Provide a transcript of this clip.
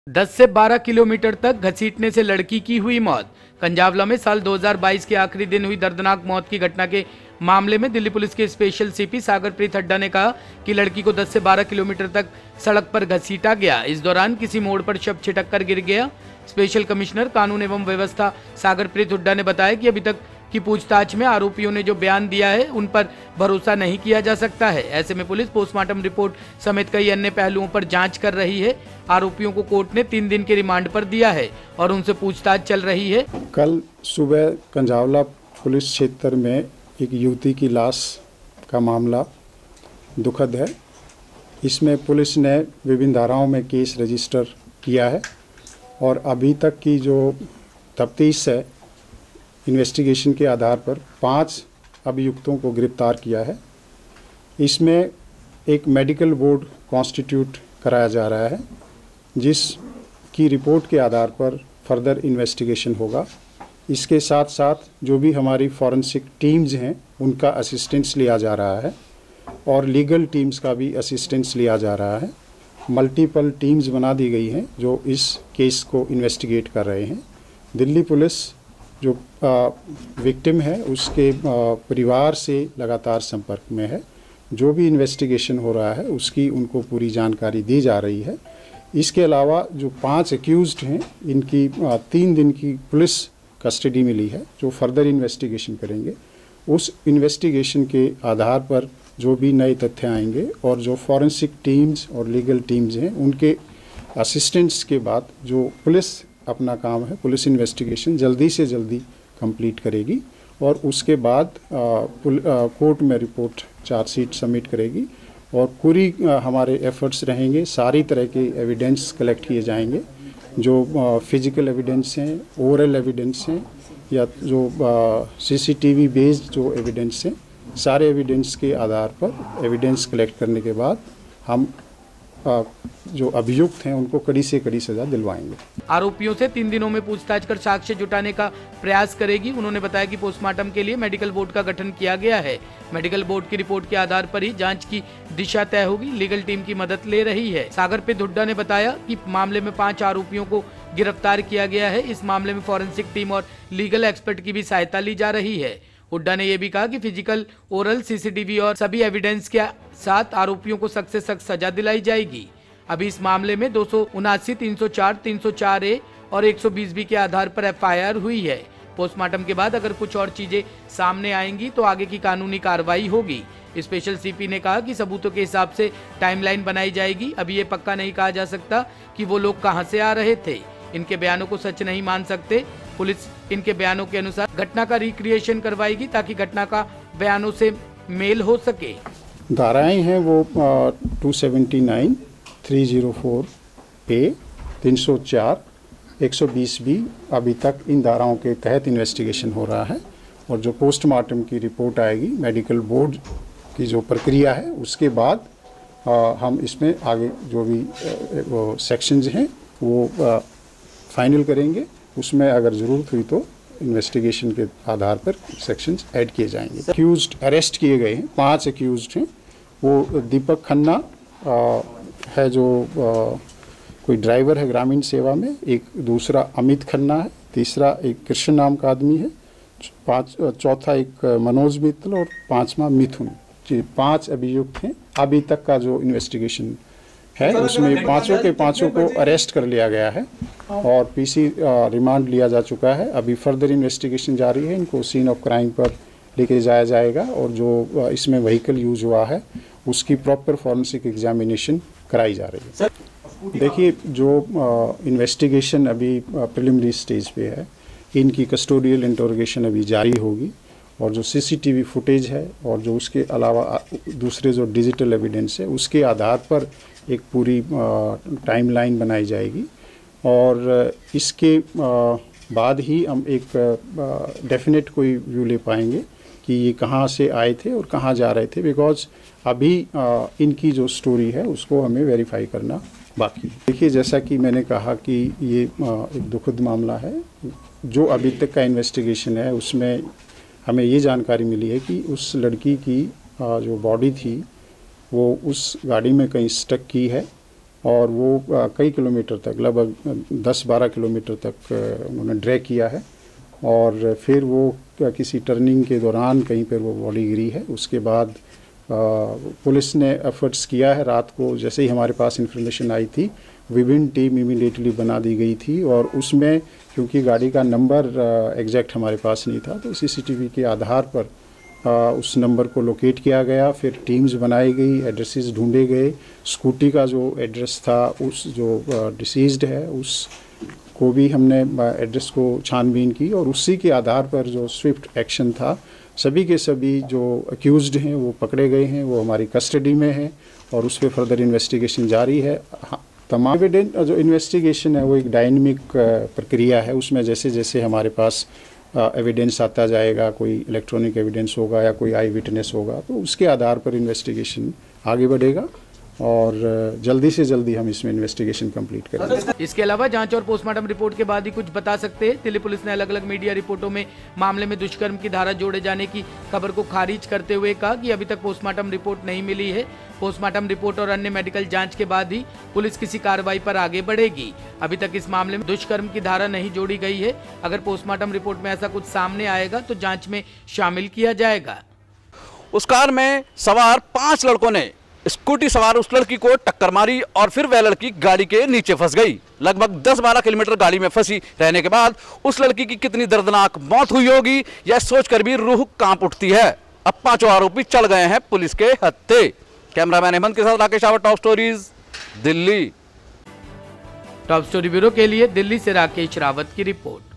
10 से 12 किलोमीटर तक घसीटने से लड़की की हुई मौत। कंजावला में साल 2022 के आखिरी दिन हुई दर्दनाक मौत की घटना के मामले में दिल्ली पुलिस के स्पेशल सीपी सागरप्रीत हड्डा ने कहा कि लड़की को 10 से 12 किलोमीटर तक सड़क पर घसीटा गया। इस दौरान किसी मोड़ पर शव छिटक कर गिर गया। स्पेशल कमिश्नर कानून एवं व्यवस्था सागरप्रीत हुड्डा ने बताया कि अभी तक की पूछताछ में आरोपियों ने जो बयान दिया है उन पर भरोसा नहीं किया जा सकता है। ऐसे में पुलिस पोस्टमार्टम रिपोर्ट समेत कई अन्य पहलुओं पर जांच कर रही है। आरोपियों को कोर्ट ने 3 दिन के रिमांड पर दिया है और उनसे पूछताछ चल रही है। कल सुबह कंजावला पुलिस क्षेत्र में एक युवती की लाश का मामला दुखद है। इसमें पुलिस ने विभिन्न धाराओं में केस रजिस्टर किया है और अभी तक की जो तफ्तीश है, इन्वेस्टिगेशन के आधार पर 5 अभियुक्तों को गिरफ्तार किया है। इसमें एक मेडिकल बोर्ड कॉन्स्टिट्यूट कराया जा रहा है, जिसकी रिपोर्ट के आधार पर फर्दर इन्वेस्टिगेशन होगा। इसके साथ साथ जो भी हमारी फॉरेंसिक टीम्स हैं उनका असिस्टेंस लिया जा रहा है और लीगल टीम्स का भी असिस्टेंस लिया जा रहा है। मल्टीपल टीम्स बना दी गई हैं जो इस केस को इन्वेस्टिगेट कर रहे हैं। दिल्ली पुलिस जो विक्टिम है उसके परिवार से लगातार संपर्क में है। जो भी इन्वेस्टिगेशन हो रहा है उसकी उनको पूरी जानकारी दी जा रही है। इसके अलावा जो 5 एक्यूज्ड हैं इनकी 3 दिन की पुलिस कस्टडी मिली है, जो फर्दर इन्वेस्टिगेशन करेंगे। उस इन्वेस्टिगेशन के आधार पर जो भी नए तथ्य आएंगे और जो फॉरेंसिक टीम्स और लीगल टीम्स हैं उनके असिस्टेंस के बाद जो पुलिस अपना काम है, पुलिस इन्वेस्टिगेशन जल्दी से जल्दी कंप्लीट करेगी और उसके बाद कोर्ट में रिपोर्ट चार्जशीट सबमिट करेगी और पूरी हमारे एफर्ट्स रहेंगे। सारी तरह के एविडेंस कलेक्ट किए जाएंगे, जो फिजिकल एविडेंस हैं, ओरल एविडेंस हैं या जो सीसीटीवी बेस्ड जो एविडेंस हैं, सारे एविडेंस के आधार पर एविडेंस कलेक्ट करने के बाद हम जो अभियुक्त हैं उनको कड़ी से कड़ी सजा दिलवाएंगे। आरोपियों से 3 दिनों में पूछताछ कर साक्ष्य जुटाने का प्रयास करेगी। उन्होंने बताया कि पोस्टमार्टम के लिए मेडिकल बोर्ड का गठन किया गया है। मेडिकल बोर्ड की रिपोर्ट के आधार पर ही जांच की दिशा तय होगी। लीगल टीम की मदद ले रही है। सागरप्रीत हुड्डा ने बताया कि मामले में 5 आरोपियों को गिरफ्तार किया गया है। इस मामले में फॉरेंसिक टीम और लीगल एक्सपर्ट की भी सहायता ली जा रही है। हुड्डा ने यह भी कहा कि फिजिकल, ओरल, सीसीटीवी और सभी एविडेंस के साथ आरोपियों को सख्त से सख्त सजा दिलाई जाएगी। अभी इस मामले में 279, 304, 304A और 120B के आधार पर FIR हुई है। पोस्टमार्टम के बाद अगर कुछ और चीजें सामने आएंगी तो आगे की कानूनी कार्रवाई होगी। स्पेशल सीपी ने कहा कि सबूतों के हिसाब से टाइमलाइन बनाई जाएगी। अभी ये पक्का नहीं कहा जा सकता कि वो लोग कहां से आ रहे थे। इनके बयानों को सच नहीं मान सकते। पुलिस इनके बयानों के अनुसार घटना का रिक्रिएशन करवाएगी ताकि घटना का बयानों से मेल हो सके। धाराएं हैं वो 279, 304A, 304, 120B। अभी तक इन धाराओं के तहत इन्वेस्टिगेशन हो रहा है और जो पोस्टमार्टम की रिपोर्ट आएगी, मेडिकल बोर्ड की जो प्रक्रिया है उसके बाद हम इसमें आगे जो भी वो सेक्शंस हैं वो फाइनल करेंगे। उसमें अगर ज़रूरत हुई तो इन्वेस्टिगेशन के आधार पर सेक्शंस ऐड किए जाएंगे। एक्यूज्ड अरेस्ट किए गए हैं, 5 एक्यूज्ड हैं। वो दीपक खन्ना है जो कोई ड्राइवर है ग्रामीण सेवा में, एक दूसरा अमित खन्ना है, तीसरा एक कृष्ण नाम का आदमी है, चौथा एक मनोज मित्तल और 5वां मिथुन। 5 अभियुक्त हैं। अभी तक का जो इन्वेस्टिगेशन है उसमें पांचों को अरेस्ट कर लिया गया है और पीसी रिमांड लिया जा चुका है। अभी फर्दर इन्वेस्टिगेशन जारी है। इनको सीन ऑफ क्राइम पर लेके जाया जाएगा और जो इसमें व्हीकल यूज हुआ है उसकी प्रॉपर फॉरेंसिक एग्जामिनेशन कराई जा रही है। देखिए, जो इन्वेस्टिगेशन अभी प्रिलिमिनरी स्टेज पे है, इनकी कस्टोडियल इंटरोगेशन अभी जारी होगी और जो सीसीटीवी फुटेज है और जो उसके अलावा दूसरे जो डिजिटल एविडेंस है उसके आधार पर एक पूरी टाइमलाइन बनाई जाएगी और इसके बाद ही हम एक डेफिनेट कोई व्यू ले पाएंगे कि ये कहाँ से आए थे और कहाँ जा रहे थे। बिकॉज अभी इनकी जो स्टोरी है उसको हमें वेरीफाई करना बाकी है। देखिए, जैसा कि मैंने कहा कि ये एक दुखद मामला है। जो अभी तक का इन्वेस्टिगेशन है उसमें हमें ये जानकारी मिली है कि उस लड़की की जो बॉडी थी वो उस गाड़ी में कहीं स्टक की है और वो कई किलोमीटर तक, लगभग 10-12 किलोमीटर तक उन्होंने ड्रैग किया है। और फिर वो किसी टर्निंग के दौरान कहीं पर वो बॉडी गिरी है। उसके बाद पुलिस ने एफर्ट्स किया है। रात को जैसे ही हमारे पास इन्फॉर्मेशन आई थी, विभिन्न टीम इमीडिएटली बना दी गई थी, और उसमें क्योंकि गाड़ी का नंबर एग्जैक्ट हमारे पास नहीं था, तो सीसीटीवी के आधार पर उस नंबर को लोकेट किया गया। फिर टीम्स बनाई गई, एड्रेसेस ढूंढे गए। स्कूटी का जो एड्रेस था, उस जो डिसीज्ड है उस को भी हमने एड्रेस को छानबीन की, और उसी के आधार पर जो स्विफ्ट एक्शन था, सभी के सभी जो अक्यूज्ड हैं वो पकड़े गए हैं, वो हमारी कस्टडी में है और उस पर फर्दर इन्वेस्टिगेशन जारी है। तमाम एविडेंस जो इन्वेस्टिगेशन है वो एक डायनेमिक प्रक्रिया है। उसमें जैसे जैसे हमारे पास एविडेंस आता जाएगा, कोई इलेक्ट्रॉनिक एविडेंस होगा या कोई आई विटनेस होगा, तो उसके आधार पर इन्वेस्टिगेशन आगे बढ़ेगा और जल्दी से जल्दी हम इसमें इन्वेस्टिगेशन कंप्लीट करेंगे। इसके अलावा जांच और पोस्टमार्टम रिपोर्ट के बाद ही कुछ बता सकते हैं। दिल्ली पुलिस ने अलग अलग मीडिया रिपोर्टों में मामले में दुष्कर्म की धारा जोड़े जाने की खबर को खारिज करते हुए कहा कि अभी तक पोस्टमार्टम रिपोर्ट नहीं मिली है। पोस्टमार्टम रिपोर्ट और अन्य मेडिकल जांच के बाद ही पुलिस किसी कार्रवाई पर आगे बढ़ेगी। अभी तक इस मामले में दुष्कर्म की धारा नहीं जोड़ी गई है। अगर पोस्टमार्टम रिपोर्ट में ऐसा कुछ सामने आएगा तो जांच में शामिल किया जाएगा। उस कार में सवार 5 लड़कों ने स्कूटी सवार उस लड़की को टक्कर मारी और फिर वह लड़की गाड़ी के नीचे फंस गई। लगभग 10-12 किलोमीटर गाड़ी में फंसी रहने के बाद उस लड़की की कितनी दर्दनाक मौत हुई होगी, यह सोचकर भी रूह कांप उठती है। अब 5 आरोपी चढ़ गए हैं पुलिस के हत्थे। कैमरामैन हेमंत के साथ Rakesh Rawat, top stories, Delhi. Top story bureau के लिए दिल्ली से राकेश रावत की रिपोर्ट।